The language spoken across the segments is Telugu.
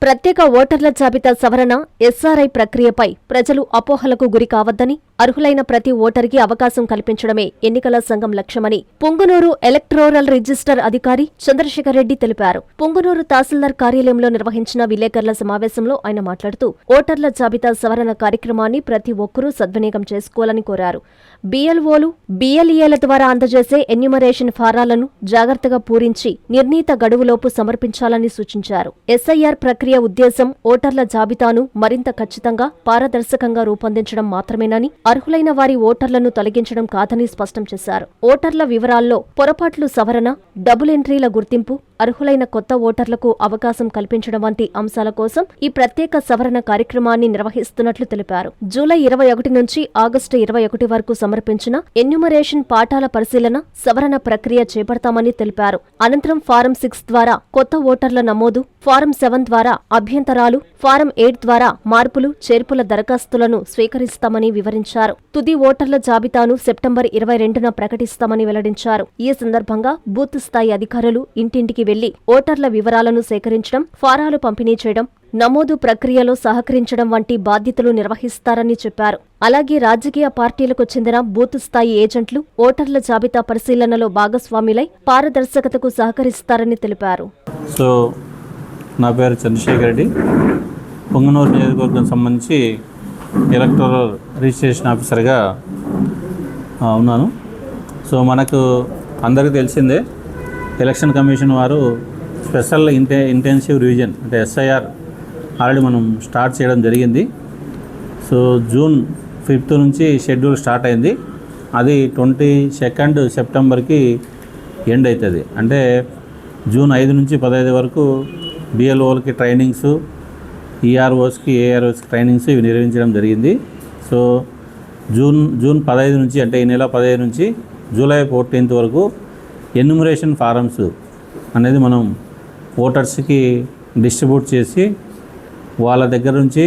ప్రత్యేక ఓటర్ల జాబితా సవరణ ఎస్ఆర్ఐ ప్రక్రియపై ప్రజలు అపోహలకు గురి కావద్దని, అర్హులైన ప్రతి ఓటరుకి అవకాశం కల్పించడమే ఎన్నికల సంఘం లక్ష్యమని పుంగనూరు ఎలక్టోరల్ రిజిస్టర్ అధికారి చంద్రశేఖర్ రెడ్డి తెలిపారు. పుంగనూరు తహసీల్దార్ కార్యాలయంలో నిర్వహించిన విలేకరుల సమావేశంలో ఆయన మాట్లాడుతూ ఓటర్ల జాబితా సవరణ కార్యక్రమాన్ని ప్రతి ఒక్కరూ సద్వినియోగం చేసుకోవాలని కోరారు. బీఎల్ఓలు, బీఎల్ఏల ద్వారా అందజేసే ఎన్యూమరేషన్ ఫారాలను జాగ్రత్తగా పూరించి నిర్ణీత గడువులోపు సమర్పించాలని సూచించారు. ఎస్ఐఆర్ ప్రక్రియ ఉద్దేశం ఓటర్ల జాబితాను మరింత ఖచ్చితంగా, పారదర్శకంగా రూపొందించడం మాత్రమేనని, అర్హులైన వారి ఓటర్లను తొలగించడం కాదని స్పష్టం చేశారు. ఓటర్ల వివరాల్లో పొరపాట్లు సవరణ, డబుల్ ఎంట్రీల గుర్తింపు, అర్హులైన కొత్త ఓటర్లకు అవకాశం కల్పించడం వంటి అంశాల కోసం ఈ ప్రత్యేక సవరణ కార్యక్రమాన్ని నిర్వహిస్తున్నట్లు తెలిపారు. జూలై 21 నుంచి ఆగస్టు 21 వరకు సమర్పించిన ఎన్యూమరేషన్ పాఠాల పరిశీలన, సవరణ ప్రక్రియ చేపడతామని తెలిపారు. అనంతరం ఫారం 6 ద్వారా కొత్త ఓటర్ల నమోదు, ఫారం 7 ద్వారా అభ్యంతరాలు, ఫారం 8 ద్వారా మార్పులు, చేర్పుల దరఖాస్తులను స్వీకరిస్తామని వివరించారు. తుది ఓటర్ల జాబితాను సెప్టెంబర్ 22న ప్రకటిస్తామని వెల్లడించారు. ఈ సందర్భంగా బూత్ స్థాయి అధికారులు ఇంటింటికి వెళ్లి ఓటర్ల వివరాలను సేకరించడం, ఫారాలు పంపిణీ చేయడం, నమోదు ప్రక్రియలో సహకరించడం వంటి బాధ్యతలు నిర్వహిస్తారని చెప్పారు. అలాగే రాజకీయ పార్టీలకు చెందిన బూత్ స్థాయి ఏజెంట్లు ఓటర్ల జాబితా పరిశీలనలో భాగస్వాములై పారదర్శకతకు సహకరిస్తారని తెలిపారు. నా పేరు చంద్రశేఖర్ రెడ్డి, పొంగనూరు నియోజకవర్గం సంబంధించి ఎలక్టోరల్ రిజిస్ట్రేషన్ ఆఫీసర్గా ఉన్నాను. మనకు అందరికీ తెలిసిందే, ఎలక్షన్ కమిషన్ వారు స్పెషల్ ఇంటెన్సివ్ రివిజన్ అంటే ఎస్ఐఆర్ ఆల్రెడీ మనం స్టార్ట్ చేయడం జరిగింది. జూన్ 5 నుంచి షెడ్యూల్ స్టార్ట్ అయింది. అది 22 సెప్టెంబర్కి ఎండ్ అవుతుంది. అంటే జూన్ 5 నుంచి 15 వరకు బిఎల్ఓలకి ట్రైనింగ్స్, ఈఆర్ఓస్కి, ఏఆర్ఓస్కి ట్రైనింగ్స్ ఇవి నిర్వహించడం జరిగింది. జూన్ 15 నుంచి అంటే ఈ నెల 15 నుంచి జూలై 14 వరకు ఎన్యూమరేషన్ ఫారమ్స్ అనేది మనం ఓటర్స్కి డిస్ట్రిబ్యూట్ చేసి వాళ్ళ దగ్గర నుంచి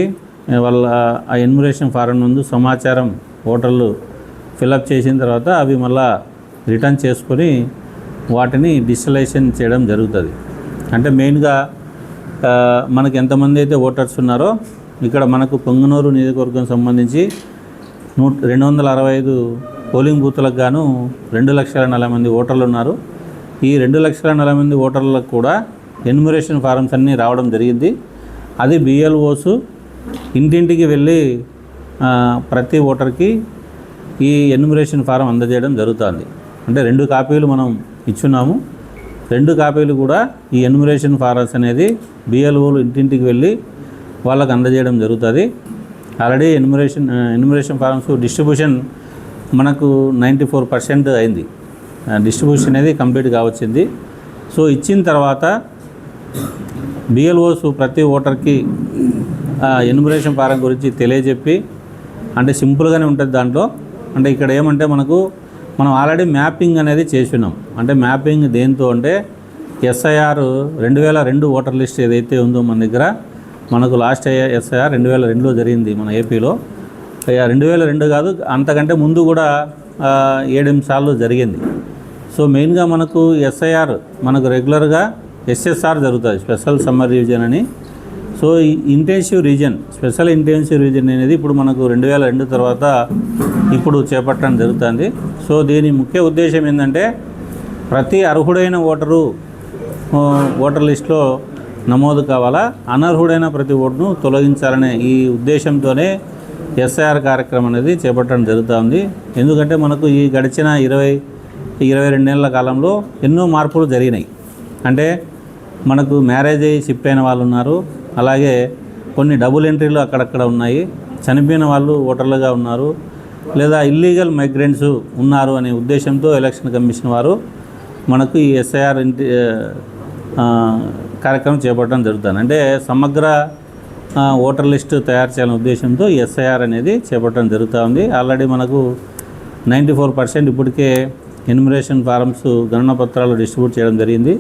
వాళ్ళ ఆ ఎన్యూమరేషన్ ఫారం ముందు సమాచారం ఓటర్లు ఫిలప్ చేసిన తర్వాత అవి మళ్ళా రిటర్న్ చేసుకొని వాటిని డిజిటలైజేషన్ చేయడం జరుగుతుంది. అంటే మెయిన్గా మనకు ఎంతమంది అయితే ఓటర్స్ ఉన్నారో ఇక్కడ మనకు పొంగనూరు నియోజకవర్గం సంబంధించి 265 పోలింగ్ బూత్లకు గాను 2,40,000 మంది ఓటర్లు ఉన్నారు. ఈ 2,40,000 మంది ఓటర్లకు కూడా ఎన్యూమరేషన్ ఫారమ్స్ అన్నీ రావడం జరిగింది. అది బిఎల్ఓస్ ఇంటింటికి వెళ్ళి ప్రతి ఓటర్కి ఈ ఎన్యూమరేషన్ ఫారం అందజేయడం జరుగుతుంది. అంటే 2 కాపీలు మనం ఇచ్చున్నాము. 2 కాపీలు కూడా ఈ ఎన్యూమరేషన్ ఫారమ్స్ అనేది బిఎల్ఓలు ఇంటింటికి వెళ్ళి వాళ్ళకు అందజేయడం జరుగుతుంది. ఆల్రెడీ ఎన్యూమరేషన్ ఫారమ్స్ డిస్ట్రిబ్యూషన్ మనకు 94% అయింది. డిస్ట్రిబ్యూషన్ అనేది కంప్లీట్గా వచ్చింది. ఇచ్చిన తర్వాత బిఎల్ఓస్ ప్రతి ఓటర్కి ఎన్యూమరేషన్ ఫారం గురించి తెలియజెప్పి, అంటే సింపుల్గానే ఉంటుంది దాంట్లో. అంటే ఇక్కడ ఏమంటే మనం ఆల్రెడీ మ్యాపింగ్ అనేది చేస్తున్నాం. అంటే మ్యాపింగ్ దేంతో అంటే ఎస్ఐఆర్ 2002 ఓటర్ లిస్ట్ ఏదైతే ఉందో మన దగ్గర, మనకు లాస్ట్ ఎస్ఐఆర్ 2002లో జరిగింది మన ఏపీలో. 2002 కాదు, అంతకంటే ముందు కూడా 7 సార్లు జరిగింది. మెయిన్గా మనకు ఎస్ఐఆర్ మనకు రెగ్యులర్గా ఎస్ఎస్ఆర్ జరుగుతుంది, స్పెషల్ సమ్మర్ రివిజన్ అని. స్పెషల్ ఇంటెన్సివ్ రివిజన్ అనేది ఇప్పుడు మనకు 2002 తర్వాత ఇప్పుడు చేపట్టడం జరుగుతుంది. దీని ముఖ్య ఉద్దేశం ఏంటంటే ప్రతి అర్హుడైన ఓటర్ లిస్టులో నమోదు కావాలా, అనర్హుడైన ప్రతి ఓటును తొలగించాలనే ఈ ఉద్దేశంతోనే ఎస్ఐఆర్ కార్యక్రమం అనేది చేపట్టడం జరుగుతుంది. ఎందుకంటే మనకు ఈ గడిచిన 22 నెలల కాలంలో ఎన్నో మార్పులు జరిగినాయి. అంటే మనకు మ్యారేజ్ అయ్యి షిఫ్ట్ అయిన వాళ్ళు ఉన్నారు, అలాగే కొన్ని డబుల్ ఎంట్రీలు అక్కడక్కడ ఉన్నాయి, చనిపోయిన వాళ్ళు ఓటర్లుగా ఉన్నారు, లేదా ఇల్లీగల్ మైగ్రెంట్స్ ఉన్నారు అనే ఉద్దేశంతో ఎలక్షన్ కమిషన్ వారు మనకు ఈ ఎస్ఐఆర్ కార్యక్రమం చేపట్టడం జరుగుతుంది. అంటే సమగ్ర ఓటర్ లిస్టు తయారు చేయాలనే ఉద్దేశంతో ఈ ఎస్ఐఆర్ అనేది చేపట్టడం జరుగుతుంది. ఆల్రెడీ మనకు 94% ఇప్పటికే ఎన్యూమరేషన్ ఫారమ్స్, గణన పత్రాలు డిస్ట్రిబ్యూట్ చేయడం జరిగింది.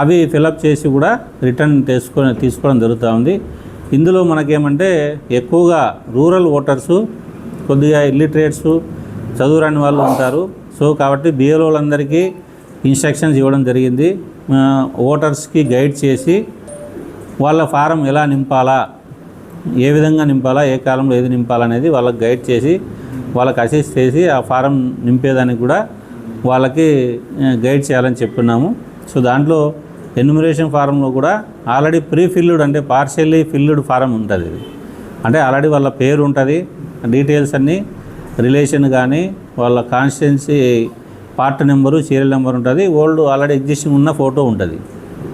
అవి ఫిలప్ చేసి కూడా రిటర్న్ తీసుకోవడం జరుగుతూ ఉంది. ఇందులో మనకేమంటే ఎక్కువగా రూరల్ ఓటర్సు, కొద్దిగా ఇల్లిటరేట్స్, చదువురాని వాళ్ళు ఉంటారు. కాబట్టి బిఎల్ఓలందరికీ ఇన్స్ట్రక్షన్స్ ఇవ్వడం జరిగింది. ఓటర్స్కి గైడ్ చేసి వాళ్ళ ఫారం ఎలా నింపాలా, ఏ విధంగా నింపాలా, ఏ కాలంలో ఏది నింపాలనేది వాళ్ళకి గైడ్ చేసి వాళ్ళకి అసిస్ట్ చేసి ఆ ఫారం నింపేదానికి కూడా వాళ్ళకి గైడ్ చేయాలని చెప్తున్నాము. సో దాంట్లో ఎన్యుమరేషన్ ఫారంలో కూడా ఆల్రెడీ ప్రీ ఫిల్డ్ అంటే పార్షియల్లీ ఫిల్డ్ ఫారం ఉంటుంది. ఇది అంటే ఆల్రెడీ వాళ్ళ పేరు ఉంటుంది, డీటెయిల్స్ అన్నీ రిలేషన్ కానీ వాళ్ళ constituency part number serial number ఉంటుంది, ఓల్డ్ ఆల్రెడీ ఎగ్జిస్టింగ్ ఉన్న ఫోటో ఉంటుంది.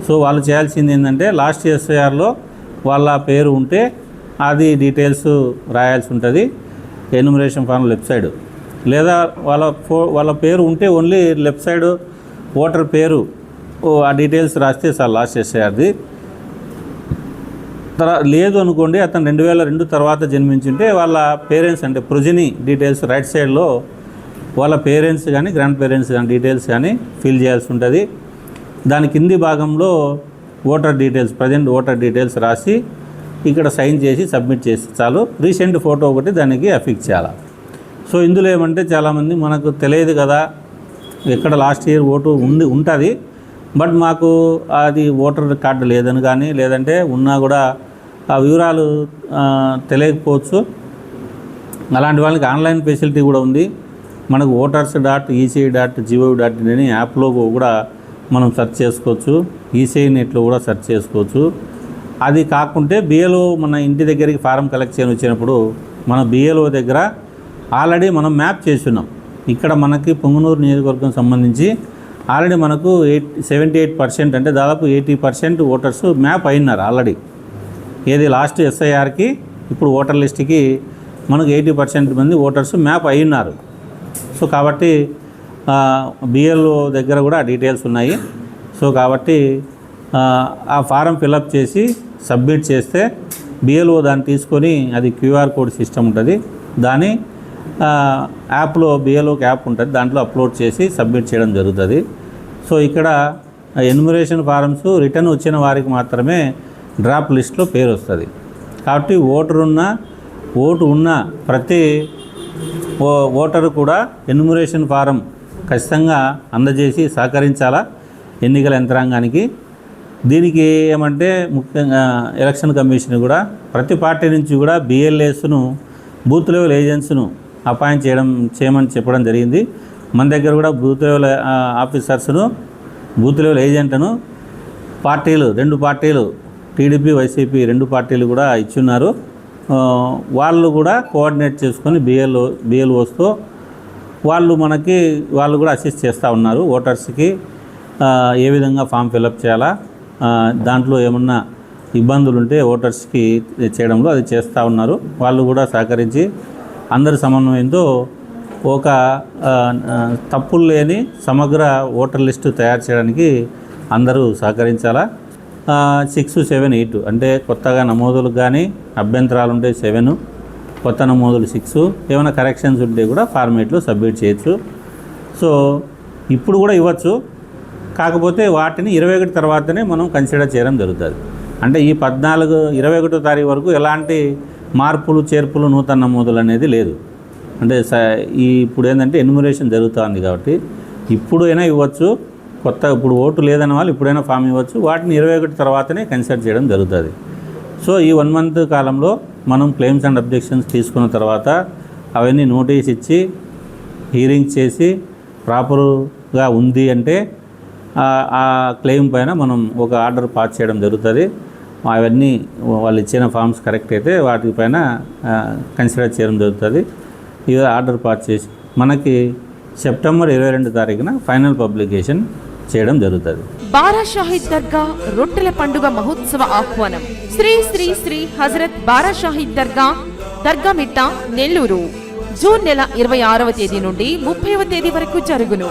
సో వాళ్ళు చేయాల్సింది ఏంటంటే లాస్ట్ ఎస్ఐఆర్లో వాళ్ళ పేరు ఉంటే అది డీటెయిల్స్ రాయాల్సి ఉంటుంది ఎన్యుమరేషన్ ఫారం లెఫ్ట్ సైడ్, లేదా వాళ్ళ పేరు ఉంటే ఓన్లీ లెఫ్ట్ సైడ్ ఓటర్ పేరు ఆ డీటెయిల్స్ రాస్తే సార్ లాస్ట్ ఎస్ఐఆర్ది. లేదు అనుకోండి అతను 2002 తర్వాత జన్మించుంటే వాళ్ళ పేరెంట్స్ అంటే ప్రొజెనీ డీటెయిల్స్ రైట్ సైడ్లో వాళ్ళ పేరెంట్స్ కానీ గ్రాండ్ పేరెంట్స్ కానీ డీటెయిల్స్ కానీ ఫిల్ చేయాల్సి ఉంటుంది. దాని కింది భాగంలో voter details present voter details రాసి ఇక్కడ సైన్ చేసి సబ్మిట్ చేసి చాలు. రీసెంట్ ఫోటో ఒకటి దానికి అఫిక్స్ చేయాలి. సో ఇందులో ఏమంటే చాలామంది మనకు తెలియదు కదా, ఎక్కడ లాస్ట్ ఇయర్ ఓటు ఉంటుంది బట్ మాకు అది ఓటర్ కార్డు లేదని కానీ లేదంటే ఉన్నా కూడా ఆ వివరాలు తెలియకపోవచ్చు. అలాంటి వాళ్ళకి ఆన్లైన్ ఫెసిలిటీ కూడా ఉంది. మనకు voters.eci.gov.in అని యాప్లో కూడా మనం సెర్చ్ చేసుకోవచ్చు, ఈసీఐ నెట్లో కూడా సెర్చ్ చేసుకోవచ్చు. అది కాకుంటే బిఎల్ఓ మన ఇంటి దగ్గరికి ఫారం కలెక్ట్ చేయని వచ్చినప్పుడు మన బిఎల్ఓ దగ్గర ఆల్రెడీ మనం మ్యాప్ చేస్తున్నాం. ఇక్కడ మనకి పొంగనూరు నియోజకవర్గం సంబంధించి ఆల్రెడీ మనకు 78% అంటే దాదాపు 80% ఓటర్స్ మ్యాప్ అయినారు ఆల్రెడీ. ఏది లాస్ట్ ఎస్ఐఆర్కి ఇప్పుడు ఓటర్ లిస్ట్కి మనకు 80% మంది ఓటర్స్ మ్యాప్ అయినారు. సో కాబట్టి బిఎల్ఓ దగ్గర కూడా డీటెయిల్స్ ఉన్నాయి. సో కాబట్టి ఆ ఫారం ఫిలప్ చేసి సబ్మిట్ చేస్తే బిఎల్ఓ దాన్ని తీసుకొని అది క్యూఆర్ కోడ్ సిస్టమ్ ఉంటుంది, దాన్ని యాప్లో బిఎల్ఓకి యాప్ ఉంటుంది, దాంట్లో అప్లోడ్ చేసి సబ్మిట్ చేయడం జరుగుతుంది. సో ఇక్కడ ఎన్యుమరేషన్ ఫారమ్స్ రిటర్న్ వచ్చిన వారికి మాత్రమే డ్రాప్ లిస్ట్లో పేరు వస్తుంది. కాబట్టి ఓటు ఉన్న ప్రతి ఓటరు కూడా ఎన్యుమరేషన్ ఫారం ఖచ్చితంగా అందజేసి సహకరించాలా ఎన్నికల యంత్రాంగానికి. దీనికి ఏమంటే ముఖ్యంగా ఎలక్షన్ కమిషన్ కూడా ప్రతి పార్టీ నుంచి కూడా బిఎల్ఏస్ను బూత్ లెవెల్ ఏజెంట్స్ను అపాయింట్ చేయమని చెప్పడం జరిగింది. మన దగ్గర కూడా బూత్ లెవెల్ ఆఫీసర్స్ను బూత్ లెవెల్ ఏజెంట్ను రెండు పార్టీలు టీడీపీ వైసీపీ 2 పార్టీలు కూడా ఇచ్చున్నారు. వాళ్ళు కూడా కోఆర్డినేట్ చేసుకొని బిఎల్ఓస్తో వాళ్ళు కూడా అసిస్ట్ చేస్తూ ఉన్నారు. ఓటర్స్కి ఏ విధంగా ఫామ్ ఫిలప్ చేయాలా, దాంట్లో ఏమన్నా ఇబ్బందులు ఉంటే ఓటర్స్కి చేయడంలో అది చేస్తూ ఉన్నారు. వాళ్ళు కూడా సహకరించి అందరి సమన్వయంతో ఒక తప్పులు లేని సమగ్ర ఓటర్ లిస్టు తయారు చేయడానికి అందరూ సహకరించాలా. 6, 7, 8 అంటే కొత్తగా నమోదులకు కానీ అభ్యంతరాలు ఉంటే 7, కొత్త నమోదులు 6, ఏమైనా కరెక్షన్స్ ఉంటే కూడా ఫార్మేట్లో సబ్మిట్ చేయొచ్చు. సో ఇప్పుడు కూడా ఇవ్వచ్చు, కాకపోతే వాటిని 21 తర్వాతనే మనం కన్సిడర్ చేయడం జరుగుతుంది. అంటే ఈ 21వ తారీఖు వరకు ఎలాంటి మార్పులు చేర్పులు నూతన నమోదులు అనేది లేదు. అంటే ఇప్పుడు ఏంటంటే ఎన్యుమరేషన్ జరుగుతుంది కాబట్టి ఇప్పుడైనా ఇవ్వచ్చు. ఇప్పుడు ఓటు లేదన్న వాళ్ళు ఇప్పుడైనా ఫామ్ ఇవ్వచ్చు. వాటిని 21 తర్వాతనే కన్సిడర్ చేయడం జరుగుతుంది. సో ఈ 1 మంత్ కాలంలో మనం క్లెయిమ్స్ అండ్ అబ్జెక్షన్స్ తీసుకున్న తర్వాత అవన్నీ నోటీస్ ఇచ్చి హీరింగ్ చేసి ప్రాపర్గా ఉంది అంటే ఆ క్లెయిమ్ పైన మనం ఒక ఆర్డర్ పాస్ చేయడం జరుగుతుంది. అవన్నీ వాళ్ళు ఇచ్చిన ఫామ్స్ కరెక్ట్ అయితే వాటిపైన కన్సిడర్ చేయడం జరుగుతుంది. ఇది ఆర్డర్ పాస్ చేసి మనకి సెప్టెంబర్ 22 తారీఖున ఫైనల్ పబ్లికేషన్ చేయడం జరుగుతుంది. బారా షాహిద్ దర్గా రొట్టెల పండుగ మహోత్సవ ఆహ్వానం. శ్రీ శ్రీ శ్రీ హజరత్ బారా షాహిద్ దర్గా మిట్ట, నెల్లూరు. జూన్ నెల 26వ తేదీ నుండి 30వ తేదీ వరకు జరుగును.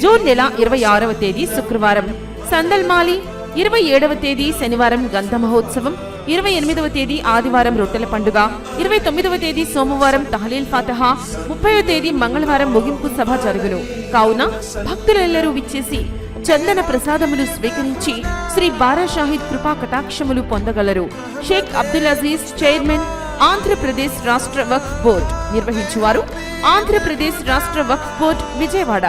జూన్ నెల 26వ తేదీ శుక్రవారం సందల్మాలి, 27వ తేదీ శనివారం గంధ మహోత్సవం, 28వ తేదీ ఆదివారం రొట్టెల పండుగ, 29వ తేదీ సోమవారం తహలీల్ ఫాతహా, 30వ తేదీ మంగళవారం ముగింపు సభ జరుగును. కావున భక్తులెల్లరూ విచ్చేసి చందన ప్రసాదములు స్వీకరించి శ్రీ బారా షాహిద్ కృపా కటాక్షములు పొందగలరు. షేక్ అబ్దుల్ అజీజ్, చైర్మన్, ఆంధ్రప్రదేశ్ రాష్ట్ర వక్ఫ్ బోర్డ్. నిర్వహించువారు ఆంధ్రప్రదేశ్ రాష్ట్ర వక్ఫ్ బోర్డ్, విజయవాడ.